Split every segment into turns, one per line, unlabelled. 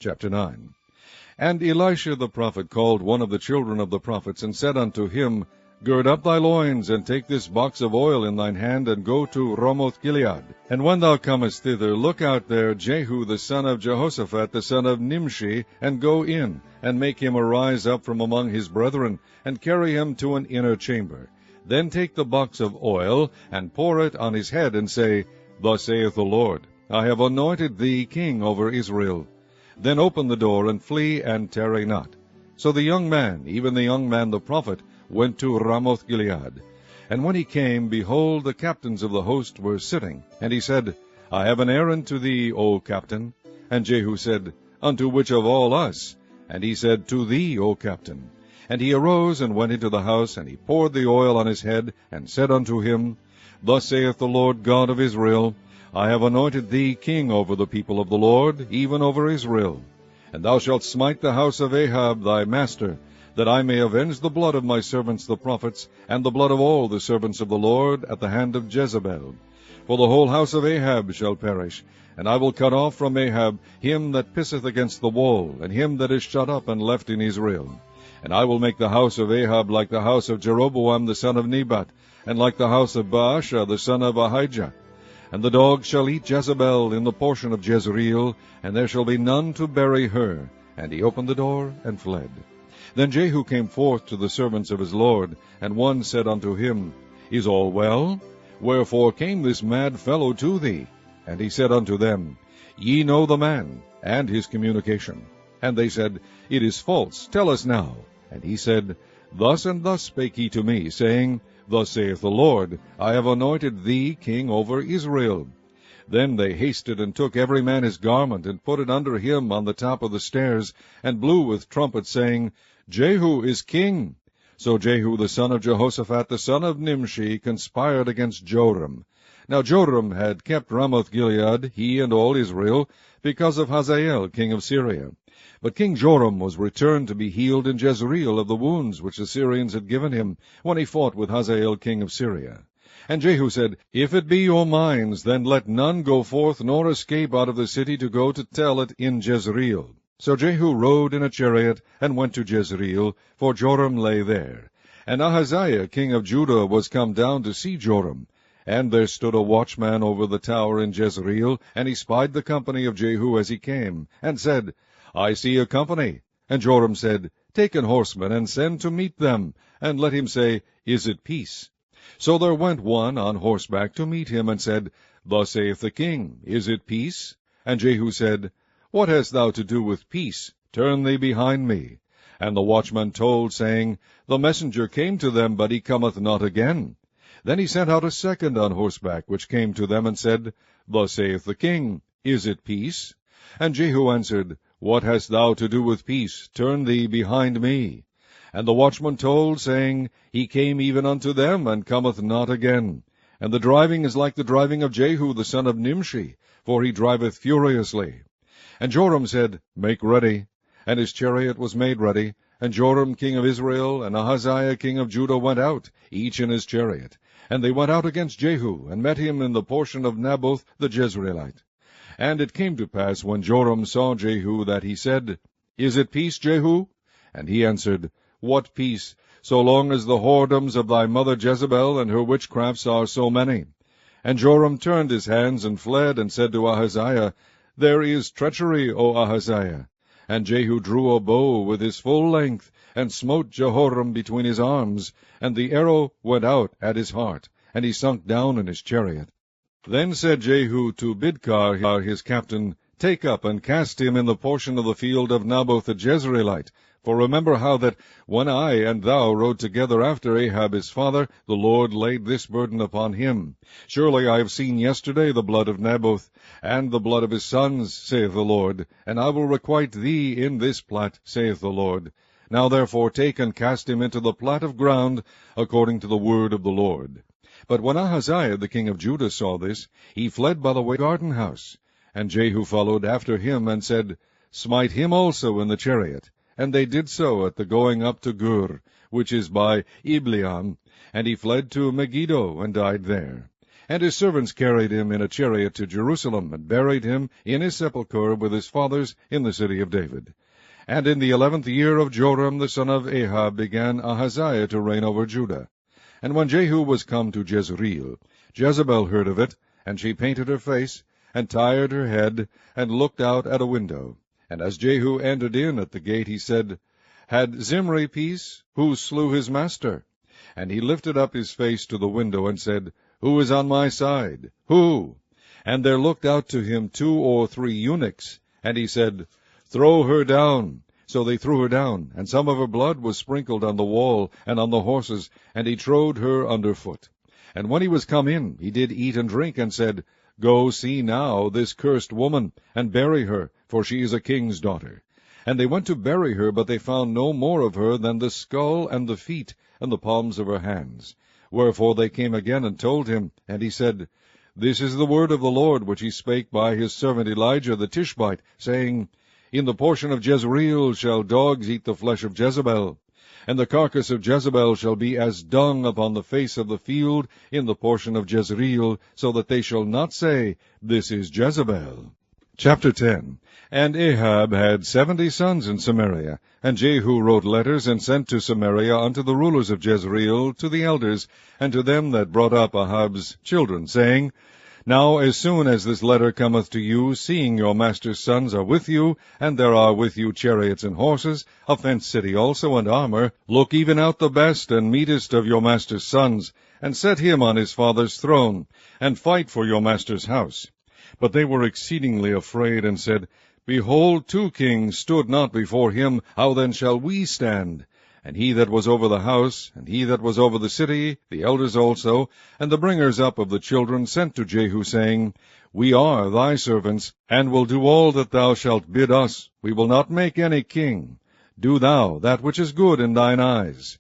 Chapter 9. And Elisha the prophet called one of the children of the prophets, and said unto him, Gird up thy loins, and take this box of oil in thine hand, and go to Ramoth-Gilead. And when thou comest thither, look out there Jehu the son of Jehoshaphat the son of Nimshi, and go in, and make him arise up from among his brethren, and carry him to an inner chamber. Then take the box of oil, and pour it on his head, and say, Thus saith the Lord, I have anointed thee king over Israel. Then open the door, and flee, and tarry not. So the young man, even the young man the prophet, went to Ramoth-Gilead. And when he came, behold, the captains of the host were sitting. And he said, I have an errand to thee, O captain. And Jehu said, Unto which of all us? And he said, To thee, O captain. And he arose, and went into the house, and he poured the oil on his head, and said unto him, Thus saith the Lord God of Israel, I have anointed thee king over the people of the Lord, even over Israel. And thou shalt smite the house of Ahab thy master, that I may avenge the blood of my servants the prophets, and the blood of all the servants of the Lord, at the hand of Jezebel. For the whole house of Ahab shall perish, and I will cut off from Ahab him that pisseth against the wall, and him that is shut up and left in Israel. And I will make the house of Ahab like the house of Jeroboam the son of Nebat, and like the house of Baasha the son of Ahijah. And the dogs shall eat Jezebel in the portion of Jezreel, and there shall be none to bury her. And he opened the door, and fled. Then Jehu came forth to the servants of his lord, and one said unto him, Is all well? Wherefore came this mad fellow to thee? And he said unto them, Ye know the man, and his communication. And they said, It is false, tell us now. And he said, Thus and thus spake he to me, saying, Thus saith the Lord, I have anointed thee king over Israel. Then they hasted, and took every man his garment, and put it under him on the top of the stairs, and blew with trumpets, saying, Jehu is king. So Jehu the son of Jehoshaphat the son of Nimshi conspired against Joram. Now Joram had kept Ramoth-Gilead, he and all Israel, because of Hazael king of Syria. But King Joram was returned to be healed in Jezreel of the wounds which the Syrians had given him, when he fought with Hazael king of Syria. And Jehu said, If it be your minds, then let none go forth nor escape out of the city to go to tell it in Jezreel. So Jehu rode in a chariot, and went to Jezreel, for Joram lay there. And Ahaziah king of Judah was come down to see Joram. And there stood a watchman over the tower in Jezreel, and he spied the company of Jehu as he came, and said, I see a company. And Joram said, Take an horseman, and send to meet them, and let him say, Is it peace? So there went one on horseback to meet him, and said, Thus saith the king, Is it peace? And Jehu said, What hast thou to do with peace? Turn thee behind me. And the watchman told, saying, The messenger came to them, but he cometh not again. Then he sent out a second on horseback, which came to them, and said, Thus saith the king, Is it peace? And Jehu answered, What hast thou to do with peace? Turn thee behind me. And the watchman told, saying, He came even unto them, and cometh not again. And the driving is like the driving of Jehu the son of Nimshi, for he driveth furiously. And Joram said, Make ready. And his chariot was made ready. And Joram king of Israel and Ahaziah king of Judah went out, each in his chariot. And they went out against Jehu, and met him in the portion of Naboth the Jezreelite. And it came to pass, when Joram saw Jehu, that he said, Is it peace, Jehu? And he answered, What peace, so long as the whoredoms of thy mother Jezebel and her witchcrafts are so many? And Joram turned his hands and fled, and said to Ahaziah, There is treachery, O Ahaziah. And Jehu drew a bow with his full length, and smote Jehoram between his arms, and the arrow went out at his heart, and he sunk down in his chariot. Then said Jehu to Bidkar his captain, Take up and cast him in the portion of the field of Naboth the Jezreelite. For remember how that, when I and thou rode together after Ahab his father, the Lord laid this burden upon him. Surely I have seen yesterday the blood of Naboth, and the blood of his sons, saith the Lord, and I will requite thee in this plat, saith the Lord. Now therefore take and cast him into the plat of ground, according to the word of the Lord. But when Ahaziah the king of Judah saw this, he fled by the way garden house. And Jehu followed after him, and said, Smite him also in the chariot. And they did so at the going up to Gur, which is by Ibleam, and he fled to Megiddo, and died there. And his servants carried him in a chariot to Jerusalem, and buried him in his sepulchre with his fathers in the city of David. And in the 11th year of Joram the son of Ahab began Ahaziah to reign over Judah. And when Jehu was come to Jezreel, Jezebel heard of it, and she painted her face, and tired her head, and looked out at a window. And as Jehu entered in at the gate, he said, Had Zimri peace? Who slew his master? And he lifted up his face to the window, and said, Who is on my side? Who? And there looked out to him 2 or 3 eunuchs. And he said, Throw her down. So they threw her down, and some of her blood was sprinkled on the wall and on the horses, and he trode her under foot. And when he was come in, he did eat and drink, and said, Go see now this cursed woman, and bury her, for she is a king's daughter. And they went to bury her, but they found no more of her than the skull and the feet, and the palms of her hands. Wherefore they came again and told him, and he said, This is the word of the Lord, which he spake by his servant Elijah the Tishbite, saying, In the portion of Jezreel shall dogs eat the flesh of Jezebel, and the carcass of Jezebel shall be as dung upon the face of the field in the portion of Jezreel, so that they shall not say, This is Jezebel. Chapter 10. And Ahab had 70 sons in Samaria, and Jehu wrote letters and sent to Samaria unto the rulers of Jezreel, to the elders, and to them that brought up Ahab's children, saying, Now as soon as this letter cometh to you, seeing your master's sons are with you, and there are with you chariots and horses, a fenced city also, and armor, look even out the best and meetest of your master's sons, and set him on his father's throne, and fight for your master's house. But they were exceedingly afraid, and said, Behold, 2 kings stood not before him, how then shall we stand? And he that was over the house, and he that was over the city, the elders also, and the bringers up of the children, sent to Jehu, saying, We are thy servants, and will do all that thou shalt bid us. We will not make any king. Do thou that which is good in thine eyes.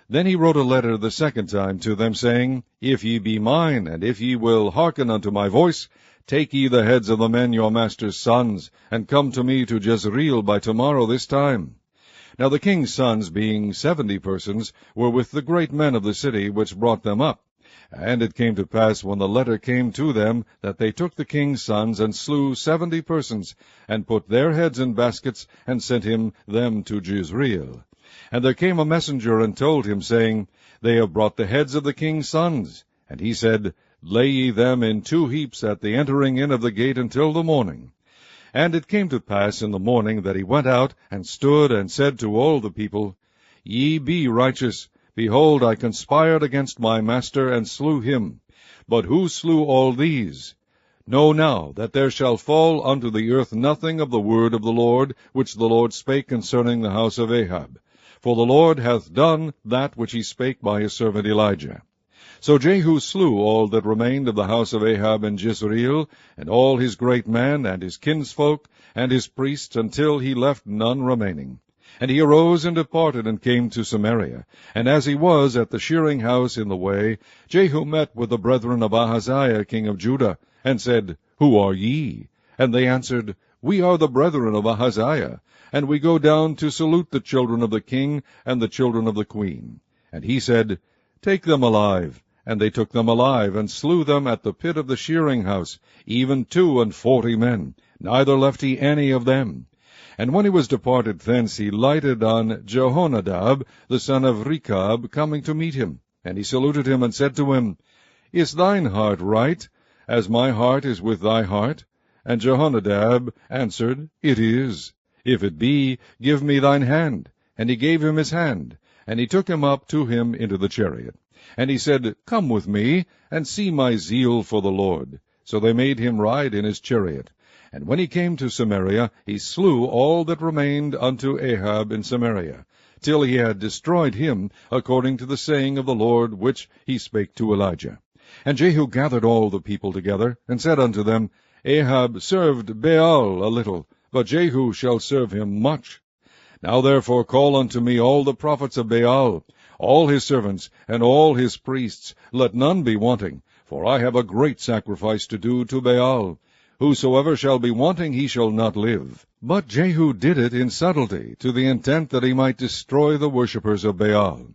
Then he wrote a letter the second time to them, saying, If ye be mine, and if ye will hearken unto my voice, take ye the heads of the men your master's sons, and come to me to Jezreel by tomorrow this time. Now the king's sons, being 70 persons, were with the great men of the city, which brought them up. And it came to pass, when the letter came to them, that they took the king's sons, and slew 70 persons, and put their heads in baskets, and sent them to Jezreel. And there came a messenger, and told him, saying, They have brought the heads of the king's sons. And he said, Lay ye them in 2 heaps at the entering in of the gate until the morning. And it came to pass in the morning that he went out, and stood, and said to all the people, Ye be righteous. Behold, I conspired against my master, and slew him. But who slew all these? Know now that there shall fall unto the earth nothing of the word of the Lord, which the Lord spake concerning the house of Ahab. For the Lord hath done that which he spake by his servant Elijah. So Jehu slew all that remained of the house of Ahab in Jezreel, and all his great men, and his kinsfolk, and his priests, until he left none remaining. And he arose and departed, and came to Samaria. And as he was at the shearing house in the way, Jehu met with the brethren of Ahaziah king of Judah, and said, Who are ye? And they answered, We are the brethren of Ahaziah, and we go down to salute the children of the king and the children of the queen. And he said, Take them alive. And they took them alive, and slew them at the pit of the shearing house, even 42 men, neither left he any of them. And when he was departed thence, he lighted on Jehonadab, the son of Rechab, coming to meet him. And he saluted him, and said to him, Is thine heart right, as my heart is with thy heart? And Jehonadab answered, It is. If it be, give me thine hand. And he gave him his hand, and he took him up to him into the chariot. And he said, Come with me, and see my zeal for the Lord. So they made him ride in his chariot. And when he came to Samaria, he slew all that remained unto Ahab in Samaria, till he had destroyed him, according to the saying of the Lord, which he spake to Elijah. And Jehu gathered all the people together, and said unto them, Ahab served Baal a little, but Jehu shall serve him much. Now therefore call unto me all the prophets of Baal, all his servants, and all his priests, let none be wanting, for I have a great sacrifice to do to Baal. Whosoever shall be wanting, he shall not live. But Jehu did it in subtlety, to the intent that he might destroy the worshippers of Baal.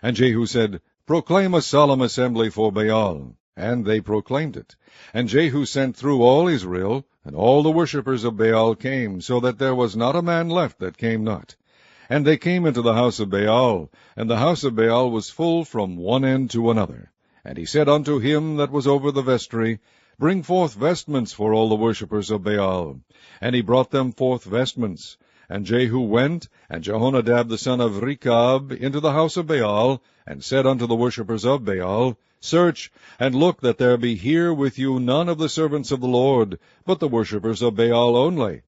And Jehu said, Proclaim a solemn assembly for Baal. And they proclaimed it. And Jehu sent through all Israel, and all the worshippers of Baal came, so that there was not a man left that came not. And they came into the house of Baal, and the house of Baal was full from one end to another. And he said unto him that was over the vestry, Bring forth vestments for all the worshippers of Baal. And he brought them forth vestments. And Jehu went, and Jehonadab the son of Rechab, into the house of Baal, and said unto the worshippers of Baal, Search, and look that there be here with you none of the servants of the Lord, but the worshippers of Baal only.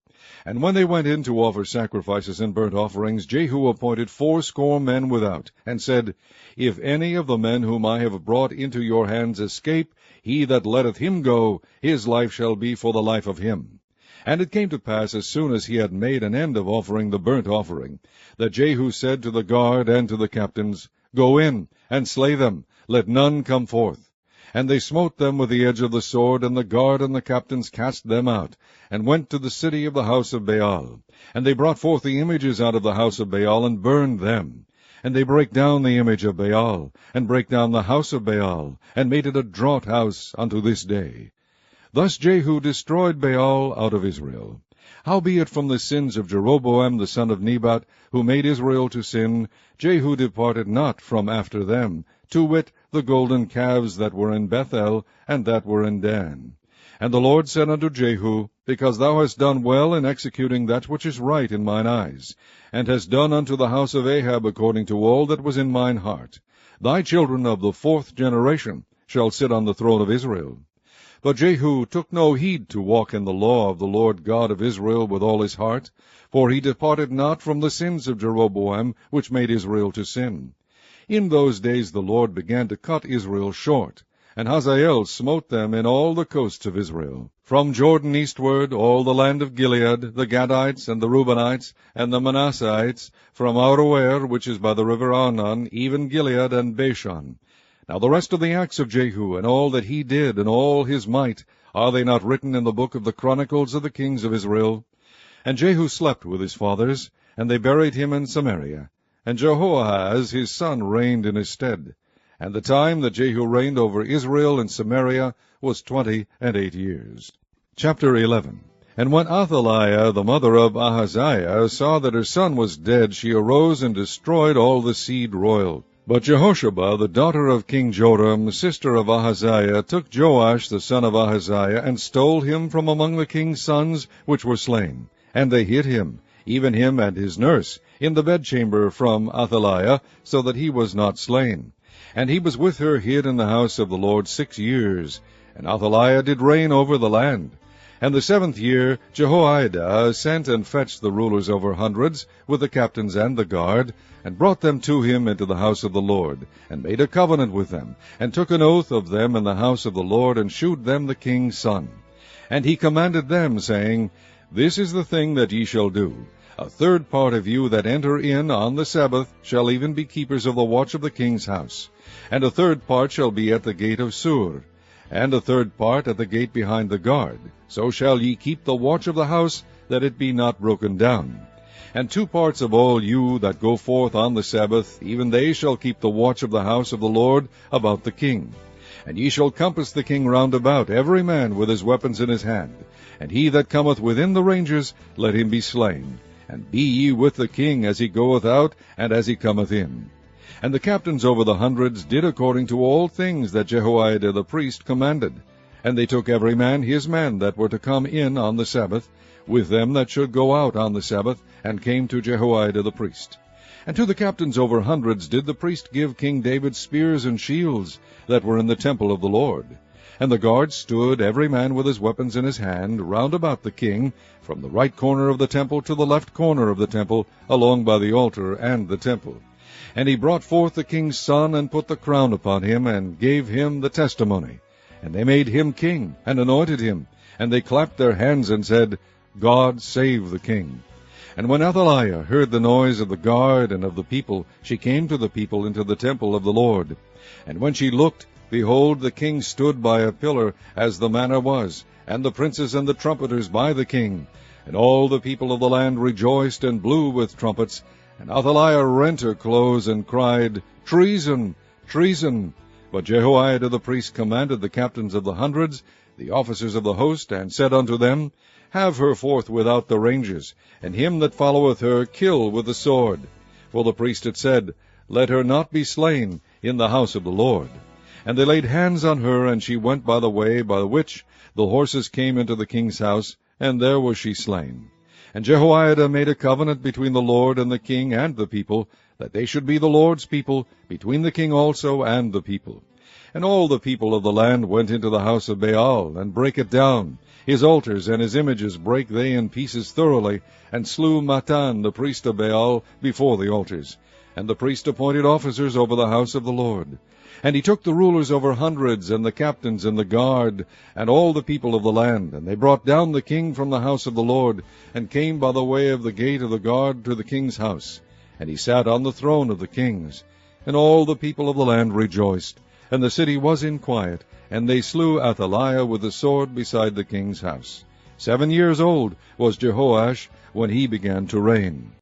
And when they went in to offer sacrifices and burnt offerings, Jehu appointed 80 men without, and said, If any of the men whom I have brought into your hands escape, he that letteth him go, his life shall be for the life of him. And it came to pass, as soon as he had made an end of offering the burnt offering, that Jehu said to the guard and to the captains, Go in, and slay them, let none come forth. And they smote them with the edge of the sword, and the guard and the captains cast them out, and went to the city of the house of Baal. And they brought forth the images out of the house of Baal, and burned them. And they brake down the image of Baal, and brake down the house of Baal, and made it a draught house unto this day. Thus Jehu destroyed Baal out of Israel. Howbeit from the sins of Jeroboam the son of Nebat, who made Israel to sin, Jehu departed not from after them, to wit, the golden calves that were in Bethel, and that were in Dan. And the Lord said unto Jehu, Because thou hast done well in executing that which is right in mine eyes, and hast done unto the house of Ahab according to all that was in mine heart, thy children of the 4th generation shall sit on the throne of Israel. But Jehu took no heed to walk in the law of the Lord God of Israel with all his heart, for he departed not from the sins of Jeroboam, which made Israel to sin. In those days the Lord began to cut Israel short, and Hazael smote them in all the coasts of Israel, from Jordan eastward, all the land of Gilead, the Gadites, and the Reubenites, and the Manassites, from Aroer, which is by the river Arnon, even Gilead and Bashan. Now the rest of the acts of Jehu, and all that he did, and all his might, are they not written in the book of the Chronicles of the kings of Israel? And Jehu slept with his fathers, and they buried him in Samaria. And Jehoahaz his son reigned in his stead. And the time that Jehu reigned over Israel in Samaria was 28 years. Chapter 11. And when Athaliah, the mother of Ahaziah, saw that her son was dead, she arose and destroyed all the seed royal. But Jehosheba, the daughter of King Joram, sister of Ahaziah, took Joash the son of Ahaziah, and stole him from among the king's sons which were slain. And they hid him, even him and his nurse, in the bedchamber from Athaliah, so that he was not slain. And he was with her hid in the house of the Lord 6 years. And Athaliah did reign over the land. And the 7th year Jehoiada sent and fetched the rulers over hundreds, with the captains and the guard, and brought them to him into the house of the Lord, and made a covenant with them, and took an oath of them in the house of the Lord, and shewed them the king's son. And he commanded them, saying, This is the thing that ye shall do. 1/3 part of you that enter in on the Sabbath shall even be keepers of the watch of the king's house. And 1/3 part shall be at the gate of Sur, and 1/3 part at the gate behind the guard. So shall ye keep the watch of the house, that it be not broken down. And 2 parts of all you that go forth on the Sabbath, even they shall keep the watch of the house of the Lord about the king. And ye shall compass the king round about, every man with his weapons in his hand. And he that cometh within the ranges, let him be slain. And be ye with the king as he goeth out, and as he cometh in. And the captains over the hundreds did according to all things that Jehoiada the priest commanded. And they took every man his men that were to come in on the Sabbath, with them that should go out on the Sabbath, and came to Jehoiada the priest. And to the captains over hundreds did the priest give King David spears and shields, that were in the temple of the Lord. And the guards stood, every man with his weapons in his hand, round about the king, from the right corner of the temple to the left corner of the temple, along by the altar and the temple. And he brought forth the king's son, and put the crown upon him, and gave him the testimony. And they made him king, and anointed him. And they clapped their hands, and said, God save the king. And when Athaliah heard the noise of the guard and of the people, she came to the people into the temple of the Lord. And when she looked, behold, the king stood by a pillar, as the manner was, and the princes and the trumpeters by the king. And all the people of the land rejoiced and blew with trumpets. And Athaliah rent her clothes, and cried, Treason! Treason! But Jehoiada the priest commanded the captains of the hundreds, the officers of the host, and said unto them, Have her forth without the ranges, and him that followeth her kill with the sword. For the priest had said, Let her not be slain in the house of the Lord. And they laid hands on her, and she went by the way by which the horses came into the king's house, and there was she slain. And Jehoiada made a covenant between the Lord and the king and the people, that they should be the Lord's people, between the king also and the people. And all the people of the land went into the house of Baal, and brake it down. His altars and his images brake they in pieces thoroughly, and slew Mattan the priest of Baal before the altars. And the priest appointed officers over the house of the Lord. And he took the rulers over hundreds, and the captains, and the guard, and all the people of the land. And they brought down the king from the house of the Lord, and came by the way of the gate of the guard to the king's house. And he sat on the throne of the kings. And all the people of the land rejoiced, and the city was in quiet, and they slew Athaliah with the sword beside the king's house. 7 years old was Jehoash when he began to reign.